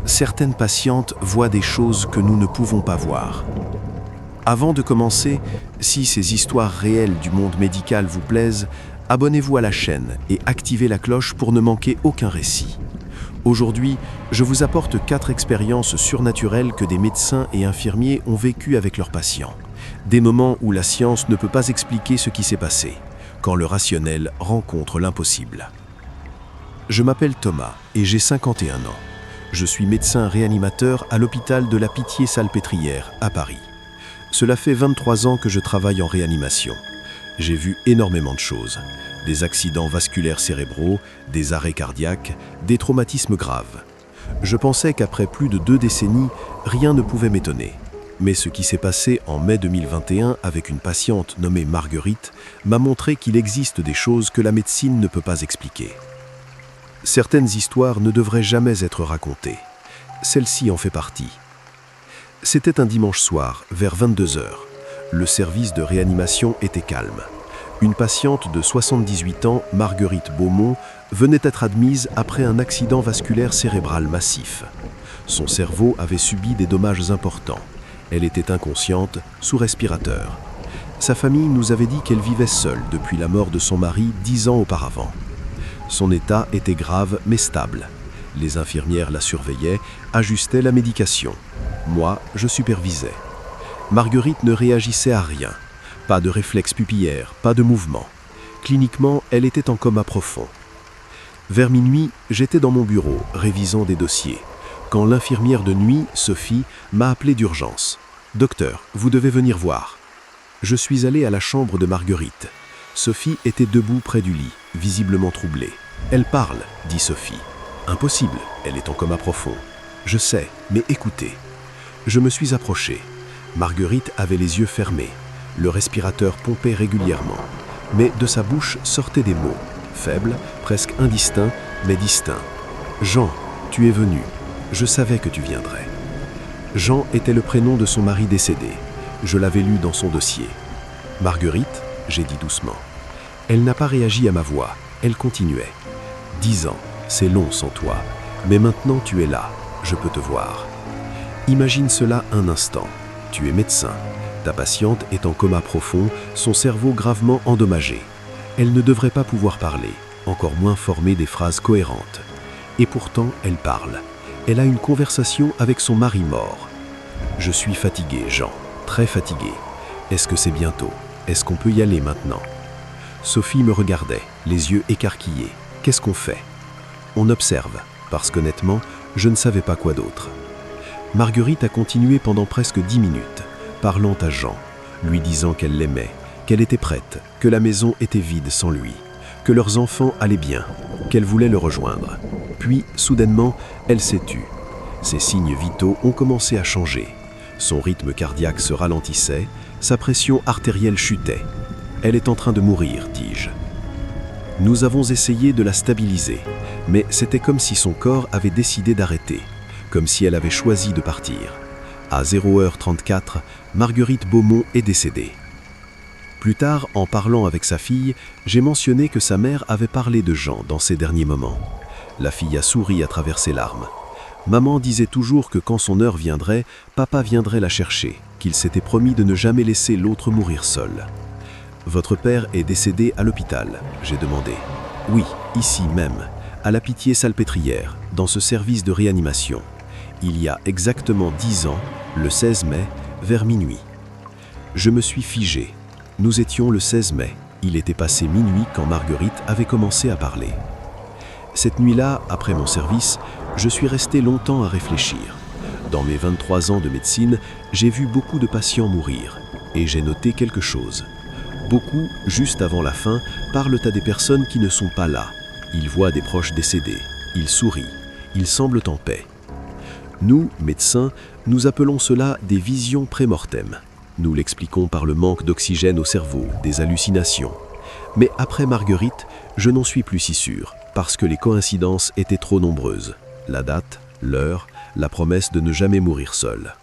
certaines patientes voient des choses que nous ne pouvons pas voir. Avant de commencer, si ces histoires réelles du monde médical vous plaisent, abonnez-vous à la chaîne et activez la cloche pour ne manquer aucun récit. Aujourd'hui, je vous apporte 4 expériences surnaturelles que des médecins et infirmiers ont vécues avec leurs patients. Des moments où la science ne peut pas expliquer ce qui s'est passé, quand le rationnel rencontre l'impossible. Je m'appelle Thomas et j'ai 51 ans. Je suis médecin réanimateur à l'hôpital de la Pitié-Salpêtrière à Paris. Cela fait 23 ans que je travaille en réanimation. J'ai vu énormément de choses. Des accidents vasculaires cérébraux, des arrêts cardiaques, des traumatismes graves. Je pensais qu'après plus de 2 décennies, rien ne pouvait m'étonner. Mais ce qui s'est passé en mai 2021 avec une patiente nommée Marguerite m'a montré qu'il existe des choses que la médecine ne peut pas expliquer. Certaines histoires ne devraient jamais être racontées. Celle-ci en fait partie. C'était un dimanche soir, vers 22 h. Le service de réanimation était calme. Une patiente de 78 ans, Marguerite Beaumont, venait d'être admise après un accident vasculaire cérébral massif. Son cerveau avait subi des dommages importants. Elle était inconsciente, sous respirateur. Sa famille nous avait dit qu'elle vivait seule depuis la mort de son mari 10 ans auparavant. Son état était grave mais stable. Les infirmières la surveillaient, ajustaient la médication. Moi, je supervisais. Marguerite ne réagissait à rien. Pas de réflexe pupillaire, pas de mouvement. Cliniquement, elle était en coma profond. Vers minuit, j'étais dans mon bureau, révisant des dossiers, quand l'infirmière de nuit, Sophie, m'a appelé d'urgence. « Docteur, vous devez venir voir. » Je suis allé à la chambre de Marguerite. Sophie était debout près du lit, visiblement troublée. « Elle parle, » dit Sophie. « Impossible, elle est en coma profond. »« Je sais, mais écoutez. » Je me suis approché. Marguerite avait les yeux fermés. Le respirateur pompait régulièrement. Mais de sa bouche sortaient des mots, faibles, presque indistincts, mais distincts. « Jean, tu es venu. Je savais que tu viendrais. » Jean était le prénom de son mari décédé. Je l'avais lu dans son dossier. « Marguerite ?» j'ai dit doucement. Elle n'a pas réagi à ma voix. Elle continuait. « 10 ans, c'est long sans toi. Mais maintenant tu es là. Je peux te voir. Imagine cela un instant. Tu es médecin. Ta patiente est en coma profond, son cerveau gravement endommagé. Elle ne devrait pas pouvoir parler, encore moins former des phrases cohérentes. Et pourtant, elle parle. Elle a une conversation avec son mari mort. Je suis fatigué, Jean, très fatigué. Est-ce que c'est bientôt? Est-ce qu'on peut y aller maintenant? Sophie me regardait, les yeux écarquillés. Qu'est-ce qu'on fait? On observe, parce qu'honnêtement, je ne savais pas quoi d'autre. Marguerite a continué pendant presque 10 minutes, parlant à Jean, lui disant qu'elle l'aimait, qu'elle était prête, que la maison était vide sans lui, que leurs enfants allaient bien, qu'elle voulait le rejoindre. Puis, soudainement, elle s'est tue. Ses signes vitaux ont commencé à changer. Son rythme cardiaque se ralentissait, sa pression artérielle chutait. Elle est en train de mourir, dis-je. Nous avons essayé de la stabiliser, mais c'était comme si son corps avait décidé d'arrêter, comme si elle avait choisi de partir. À 0h34, Marguerite Beaumont est décédée. Plus tard, en parlant avec sa fille, j'ai mentionné que sa mère avait parlé de Jean dans ses derniers moments. La fille a souri à travers ses larmes. Maman disait toujours que quand son heure viendrait, papa viendrait la chercher, qu'il s'était promis de ne jamais laisser l'autre mourir seul. « Votre père est décédé à l'hôpital ?» j'ai demandé. « Oui, ici même, à la Pitié-Salpêtrière, dans ce service de réanimation. Il y a exactement 10 ans, le 16 mai, vers minuit. » Je me suis figé. Nous étions le 16 mai. Il était passé minuit quand Marguerite avait commencé à parler. Cette nuit-là, après mon service, je suis resté longtemps à réfléchir. Dans mes 23 ans de médecine, j'ai vu beaucoup de patients mourir. Et j'ai noté quelque chose. Beaucoup, juste avant la fin, parlent à des personnes qui ne sont pas là. Ils voient des proches décédés. Ils sourient. Ils semblent en paix. Nous, médecins, nous appelons cela des visions pré-mortem. Nous l'expliquons par le manque d'oxygène au cerveau, des hallucinations. Mais après Marguerite, je n'en suis plus si sûr, parce que les coïncidences étaient trop nombreuses. La date, l'heure, la promesse de ne jamais mourir seul.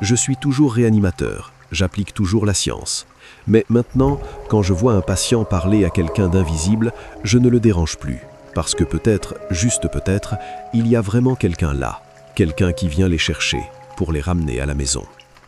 Je suis toujours réanimateur, j'applique toujours la science. Mais maintenant, quand je vois un patient parler à quelqu'un d'invisible, je ne le dérange plus. Parce que peut-être, juste peut-être, il y a vraiment quelqu'un là. quelqu'un qui vient les chercher pour les ramener à la maison.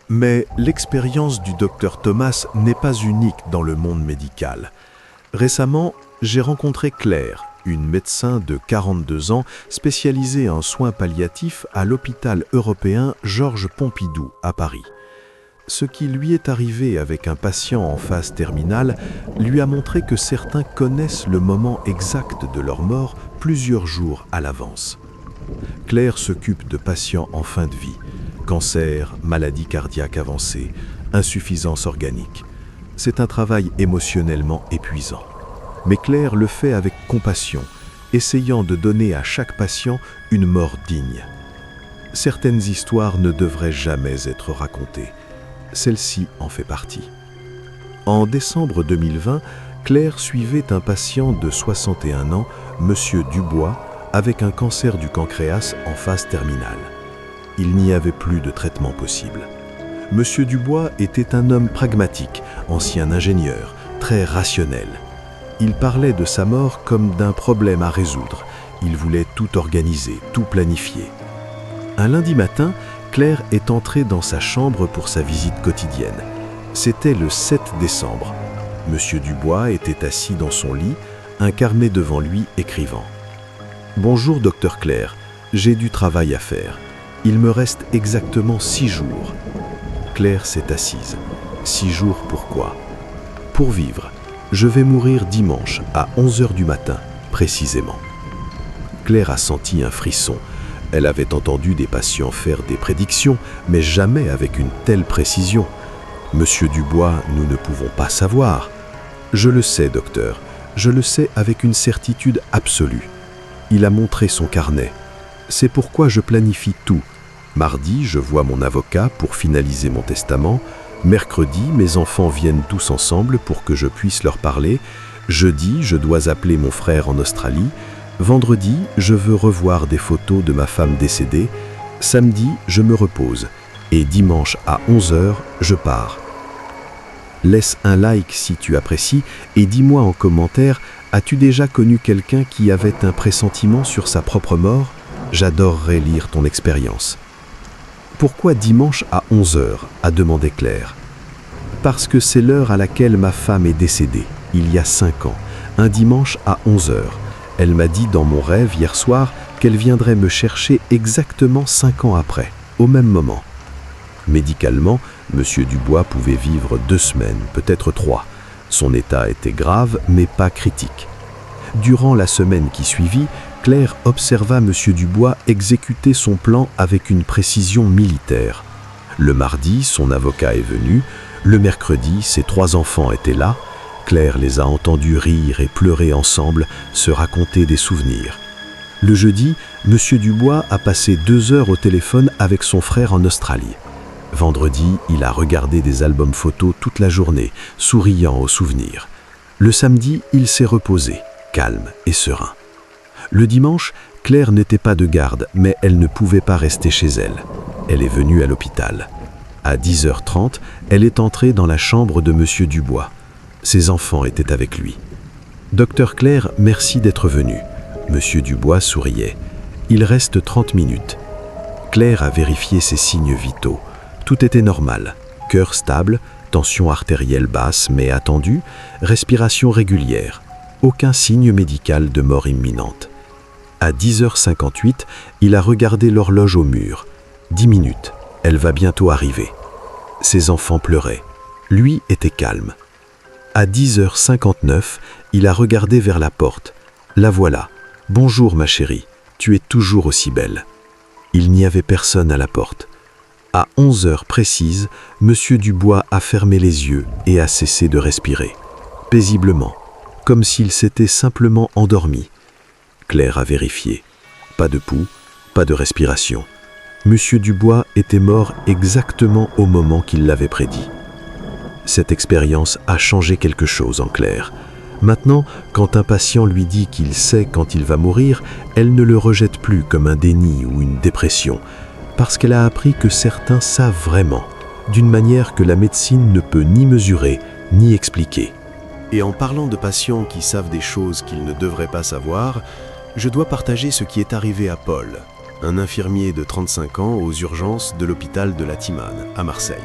Mais l'expérience du docteur Thomas n'est pas unique dans le monde médical. Récemment, j'ai rencontré Claire, une médecin de 42 ans spécialisée en soins palliatifs à l'hôpital européen Georges Pompidou à Paris. Ce qui lui est arrivé avec un patient en phase terminale lui a montré que certains connaissent le moment exact de leur mort plusieurs jours à l'avance. Claire s'occupe de patients en fin de vie, cancer, maladie cardiaque avancée, insuffisance organique. C'est un travail émotionnellement épuisant. Mais Claire le fait avec compassion, essayant de donner à chaque patient une mort digne. Certaines histoires ne devraient jamais être racontées. Celle-ci en fait partie. En décembre 2020, Claire suivait un patient de 61 ans, Monsieur Dubois, avec un cancer du pancréas en phase terminale. Il n'y avait plus de traitement possible. Monsieur Dubois était un homme pragmatique, ancien ingénieur, très rationnel. Il parlait de sa mort comme d'un problème à résoudre. Il voulait tout organiser, tout planifier. Un lundi matin, Claire est entrée dans sa chambre pour sa visite quotidienne. C'était le 7 décembre. Monsieur Dubois était assis dans son lit, un carnet devant lui écrivant. « Bonjour, docteur Claire, j'ai du travail à faire. Il me reste exactement 6 jours. » Claire s'est assise. 6 jours pourquoi ? Pour vivre. Je vais mourir dimanche à 11h du matin, précisément. Claire a senti un frisson. Elle avait entendu des patients faire des prédictions, mais jamais avec une telle précision. « Monsieur Dubois, nous ne pouvons pas savoir. »« Je le sais, docteur. Je le sais avec une certitude absolue. » Il a montré son carnet. « C'est pourquoi je planifie tout. Mardi, je vois mon avocat pour finaliser mon testament. Mercredi, mes enfants viennent tous ensemble pour que je puisse leur parler. Jeudi, je dois appeler mon frère en Australie. Vendredi, je veux revoir des photos de ma femme décédée. Samedi, je me repose. Et dimanche à 11h, je pars. Laisse un like si tu apprécies et dis-moi en commentaire, as-tu déjà connu quelqu'un qui avait un pressentiment sur sa propre mort ? J'adorerais lire ton expérience. Pourquoi dimanche à 11h ? A demandé Claire. Parce que c'est l'heure à laquelle ma femme est décédée, il y a 5 ans, un dimanche à 11h. Elle m'a dit dans mon rêve hier soir qu'elle viendrait me chercher exactement 5 ans après, au même moment. Médicalement, Monsieur Dubois pouvait vivre 2 semaines, peut-être 3. Son état était grave, mais pas critique. Durant la semaine qui suivit, Claire observa Monsieur Dubois exécuter son plan avec une précision militaire. Le mardi, son avocat est venu. Le mercredi, ses 3 enfants étaient là. Claire les a entendus rire et pleurer ensemble, se raconter des souvenirs. Le jeudi, Monsieur Dubois a passé 2 heures au téléphone avec son frère en Australie. Vendredi, il a regardé des albums photos toute la journée, souriant aux souvenirs. Le samedi, il s'est reposé, calme et serein. Le dimanche, Claire n'était pas de garde, mais elle ne pouvait pas rester chez elle. Elle est venue à l'hôpital. À 10h30, elle est entrée dans la chambre de Monsieur Dubois. Ses enfants étaient avec lui. « Docteur Claire, merci d'être venu. » Monsieur Dubois souriait. « Il reste 30 minutes. » Claire a vérifié ses signes vitaux. Tout était normal. Cœur stable, tension artérielle basse mais attendue, respiration régulière. Aucun signe médical de mort imminente. À 10h58, il a regardé l'horloge au mur. 10 minutes, elle va bientôt arriver. Ses enfants pleuraient. Lui était calme. À 10h59, il a regardé vers la porte. La voilà. « Bonjour ma chérie, tu es toujours aussi belle. » Il n'y avait personne à la porte. À 11h précises, Monsieur Dubois a fermé les yeux et a cessé de respirer. Paisiblement, comme s'il s'était simplement endormi. Claire a vérifié. Pas de pouls, pas de respiration. Monsieur Dubois était mort exactement au moment qu'il l'avait prédit. Cette expérience a changé quelque chose en Claire. Maintenant, quand un patient lui dit qu'il sait quand il va mourir, elle ne le rejette plus comme un déni ou une dépression, parce qu'elle a appris que certains savent vraiment, d'une manière que la médecine ne peut ni mesurer, ni expliquer. Et en parlant de patients qui savent des choses qu'ils ne devraient pas savoir, je dois partager ce qui est arrivé à Paul. un infirmier de 35 ans aux urgences de l'hôpital de la Timane, à Marseille.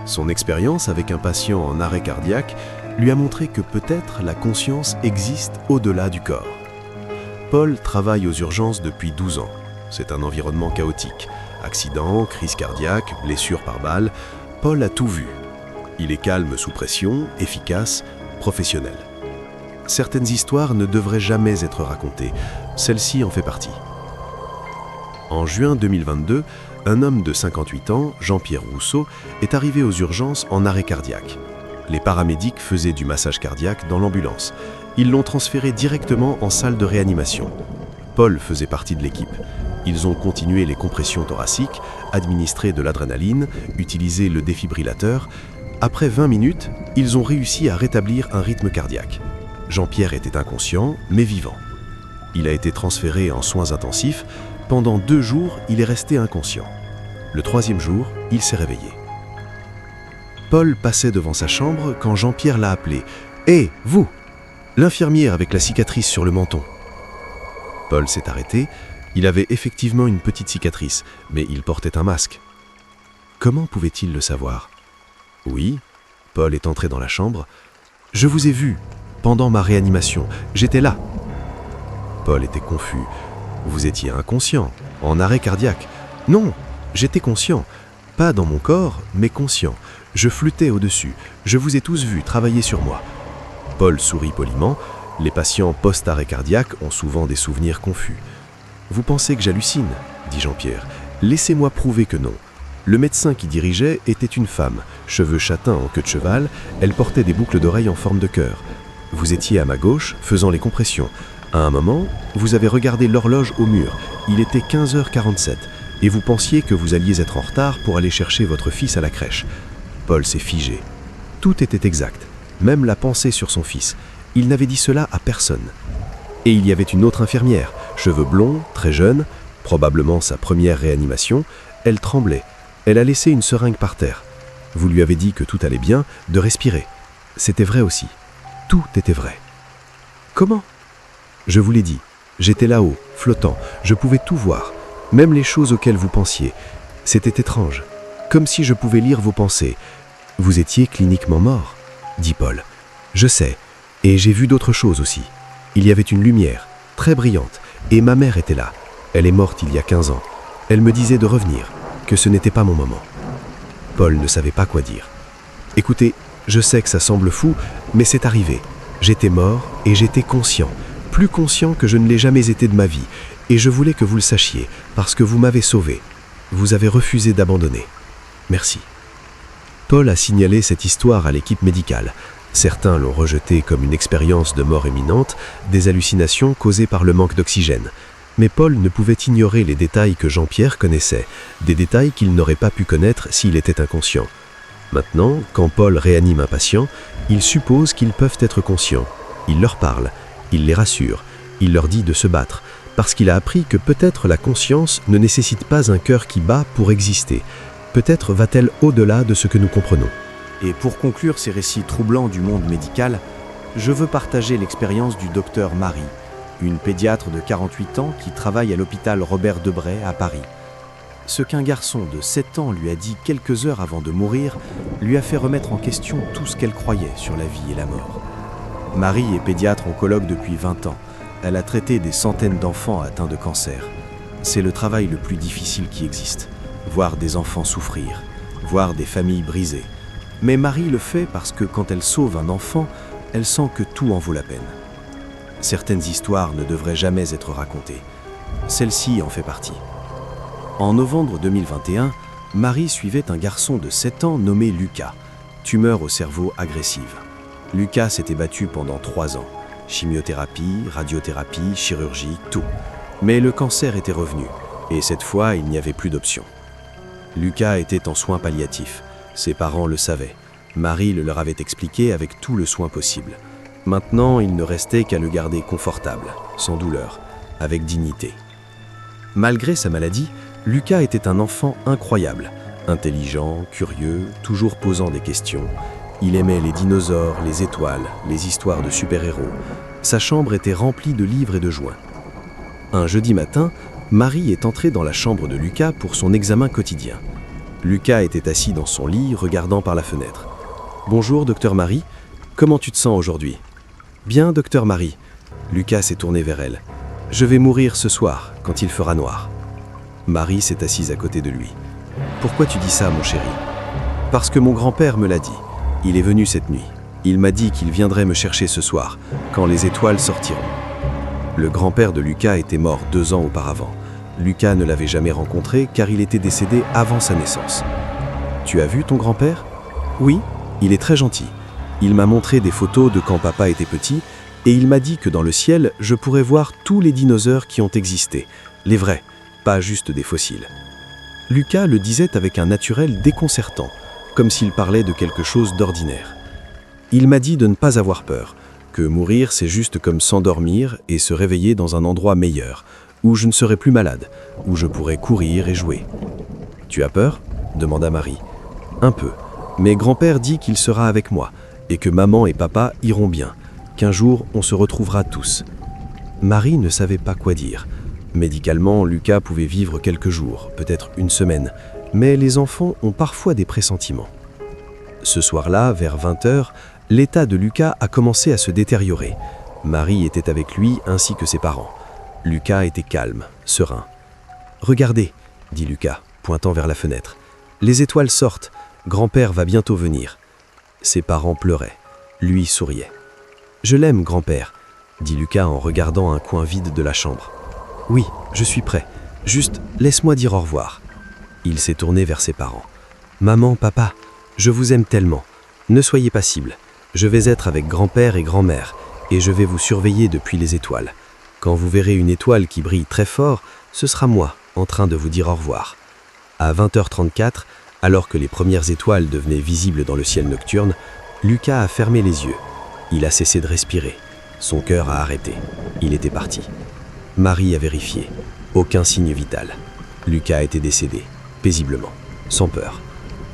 Son expérience avec un patient en arrêt cardiaque lui a montré que peut-être la conscience existe au-delà du corps. Paul travaille aux urgences depuis 12 ans. C'est un environnement chaotique. Accidents, crise cardiaque, blessures par balle, Paul a tout vu. Il est calme sous pression, efficace, professionnel. Certaines histoires ne devraient jamais être racontées. Celle-ci en fait partie. En juin 2022, un homme de 58 ans, Jean-Pierre Rousseau, est arrivé aux urgences en arrêt cardiaque. Les paramédics faisaient du massage cardiaque dans l'ambulance. Ils l'ont transféré directement en salle de réanimation. Paul faisait partie de l'équipe. Ils ont continué les compressions thoraciques, administré de l'adrénaline, utilisé le défibrillateur. Après 20 minutes, ils ont réussi à rétablir un rythme cardiaque. Jean-Pierre était inconscient, mais vivant. Il a été transféré en soins intensifs. Pendant 2 jours, il est resté inconscient. Le 3e jour, il s'est réveillé. Paul passait devant sa chambre quand Jean-Pierre l'a appelé. « Hé, vous !» L'infirmière avec la cicatrice sur le menton. Paul s'est arrêté. Il avait effectivement une petite cicatrice, mais il portait un masque. Comment pouvait-il le savoir? Oui, Paul est entré dans la chambre. « Je vous ai vu, pendant ma réanimation. J'étais là. » Paul était confus. « Vous étiez inconscient, en arrêt cardiaque. » « Non, j'étais conscient. Pas dans mon corps, mais conscient. Je flottais au-dessus. Je vous ai tous vus travailler sur moi. » Paul sourit poliment. Les patients post-arrêt cardiaque ont souvent des souvenirs confus. « Vous pensez que j'hallucine ?» dit Jean-Pierre. « Laissez-moi prouver que non. » Le médecin qui dirigeait était une femme, cheveux châtains en queue de cheval, elle portait des boucles d'oreilles en forme de cœur. Vous étiez à ma gauche, faisant les compressions. À un moment, vous avez regardé l'horloge au mur. Il était 15h47, et vous pensiez que vous alliez être en retard pour aller chercher votre fils à la crèche. Paul s'est figé. Tout était exact, même la pensée sur son fils. Il n'avait dit cela à personne. Et il y avait une autre infirmière, cheveux blonds, très jeune, probablement sa première réanimation. Elle tremblait. Elle a laissé une seringue par terre. Vous lui avez dit que tout allait bien, de respirer. C'était vrai aussi. Tout était vrai. Comment ? Je vous l'ai dit. J'étais là-haut, flottant. Je pouvais tout voir, même les choses auxquelles vous pensiez. C'était étrange, comme si je pouvais lire vos pensées. Vous étiez cliniquement mort, dit Paul. Je sais, et j'ai vu d'autres choses aussi. Il y avait une lumière, très brillante, et ma mère était là. Elle est morte il y a 15 ans. Elle me disait de revenir, que ce n'était pas mon moment. Paul ne savait pas quoi dire. Écoutez, je sais que ça semble fou, mais c'est arrivé. J'étais mort et j'étais conscient, plus conscient que je ne l'ai jamais été de ma vie, et je voulais que vous le sachiez, parce que vous m'avez sauvé. Vous avez refusé d'abandonner. Merci. Paul a signalé cette histoire à l'équipe médicale. Certains l'ont rejetée comme une expérience de mort imminente, des hallucinations causées par le manque d'oxygène. Mais Paul ne pouvait ignorer les détails que Jean-Pierre connaissait, des détails qu'il n'aurait pas pu connaître s'il était inconscient. Maintenant, quand Paul réanime un patient, il suppose qu'ils peuvent être conscients. Il leur parle, il les rassure, il leur dit de se battre, parce qu'il a appris que peut-être la conscience ne nécessite pas un cœur qui bat pour exister. Peut-être va-t-elle au-delà de ce que nous comprenons. Et pour conclure ces récits troublants du monde médical, je veux partager l'expérience du docteur Marie, une pédiatre de 48 ans qui travaille à l'hôpital Robert Debré à Paris. Ce qu'un garçon de 7 ans lui a dit quelques heures avant de mourir lui a fait remettre en question tout ce qu'elle croyait sur la vie et la mort. Marie est pédiatre oncologue depuis 20 ans. Elle a traité des centaines d'enfants atteints de cancer. C'est le travail le plus difficile qui existe. Voir des enfants souffrir, voir des familles brisées. Mais Marie le fait parce que quand elle sauve un enfant, elle sent que tout en vaut la peine. Certaines histoires ne devraient jamais être racontées. Celle-ci en fait partie. En novembre 2021, Marie suivait un garçon de 7 ans nommé Lucas, tumeur au cerveau agressive. Lucas s'était battu pendant 3 ans. Chimiothérapie, radiothérapie, chirurgie, tout. Mais le cancer était revenu, et cette fois, il n'y avait plus d'option. Lucas était en soins palliatifs. Ses parents le savaient. Marie le leur avait expliqué avec tout le soin possible. Maintenant, il ne restait qu'à le garder confortable, sans douleur, avec dignité. Malgré sa maladie, Lucas était un enfant incroyable, intelligent, curieux, toujours posant des questions. Il aimait les dinosaures, les étoiles, les histoires de super-héros. Sa chambre était remplie de livres et de joints. Un jeudi matin, Marie est entrée dans la chambre de Lucas pour son examen quotidien. Lucas était assis dans son lit, regardant par la fenêtre. « Bonjour, docteur Marie. Comment tu te sens aujourd'hui ?»« Bien, docteur Marie. » Lucas s'est tourné vers elle. « Je vais mourir ce soir, quand il fera noir. » Marie s'est assise à côté de lui. « Pourquoi tu dis ça, mon chéri ?»« Parce que mon grand-père me l'a dit. Il est venu cette nuit. Il m'a dit qu'il viendrait me chercher ce soir, quand les étoiles sortiront. » Le grand-père de Lucas était mort 2 ans auparavant. Lucas ne l'avait jamais rencontré car il était décédé avant sa naissance. « Tu as vu ton grand-père ?»« Oui, il est très gentil. Il m'a montré des photos de quand papa était petit et il m'a dit que dans le ciel, je pourrais voir tous les dinosaures qui ont existé, les vrais, pas juste des fossiles. » Lucas le disait avec un naturel déconcertant, comme s'il parlait de quelque chose d'ordinaire. Il m'a dit de ne pas avoir peur, que mourir c'est juste comme s'endormir et se réveiller dans un endroit meilleur, où je ne serai plus malade, où je pourrai courir et jouer. « Tu as peur ?» demanda Marie. « Un peu, mais grand-père dit qu'il sera avec moi, et que maman et papa iront bien, qu'un jour on se retrouvera tous. » Marie ne savait pas quoi dire. Médicalement, Lucas pouvait vivre quelques jours, peut-être 1 semaine, mais les enfants ont parfois des pressentiments. Ce soir-là, vers 20h, l'état de Lucas a commencé à se détériorer. Marie était avec lui ainsi que ses parents. Lucas était calme, serein. « Regardez, » dit Lucas, pointant vers la fenêtre. « Les étoiles sortent, grand-père va bientôt venir. » Ses parents pleuraient. Lui souriait. « Je l'aime, grand-père, » dit Lucas en regardant un coin vide de la chambre. « Oui, je suis prêt. Juste, laisse-moi dire au revoir. » Il s'est tourné vers ses parents. « Maman, papa, je vous aime tellement. Ne soyez pas cibles. Je vais être avec grand-père et grand-mère, et je vais vous surveiller depuis les étoiles. Quand vous verrez une étoile qui brille très fort, ce sera moi, en train de vous dire au revoir. » À 20h34, alors que les premières étoiles devenaient visibles dans le ciel nocturne, Lucas a fermé les yeux. Il a cessé de respirer. Son cœur a arrêté. Il était parti. Marie a vérifié. Aucun signe vital. Lucas était décédé, paisiblement, sans peur,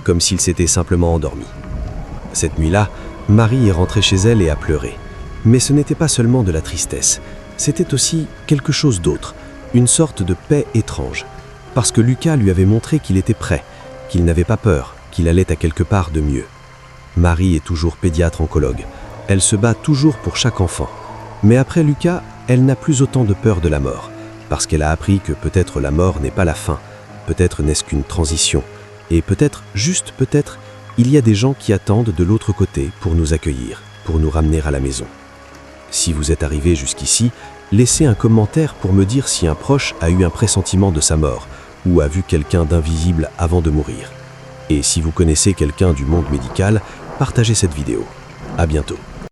comme s'il s'était simplement endormi. Cette nuit-là, Marie est rentrée chez elle et a pleuré. Mais ce n'était pas seulement de la tristesse. C'était aussi quelque chose d'autre, une sorte de paix étrange. Parce que Lucas lui avait montré qu'il était prêt, qu'il n'avait pas peur, qu'il allait à quelque part de mieux. Marie est toujours pédiatre-oncologue. Elle se bat toujours pour chaque enfant. Mais après Lucas, elle n'a plus autant de peur de la mort, parce qu'elle a appris que peut-être la mort n'est pas la fin, peut-être n'est-ce qu'une transition, et peut-être, juste peut-être, il y a des gens qui attendent de l'autre côté pour nous accueillir, pour nous ramener à la maison. Si vous êtes arrivé jusqu'ici, laissez un commentaire pour me dire si un proche a eu un pressentiment de sa mort ou a vu quelqu'un d'invisible avant de mourir. Et si vous connaissez quelqu'un du monde médical, partagez cette vidéo. À bientôt.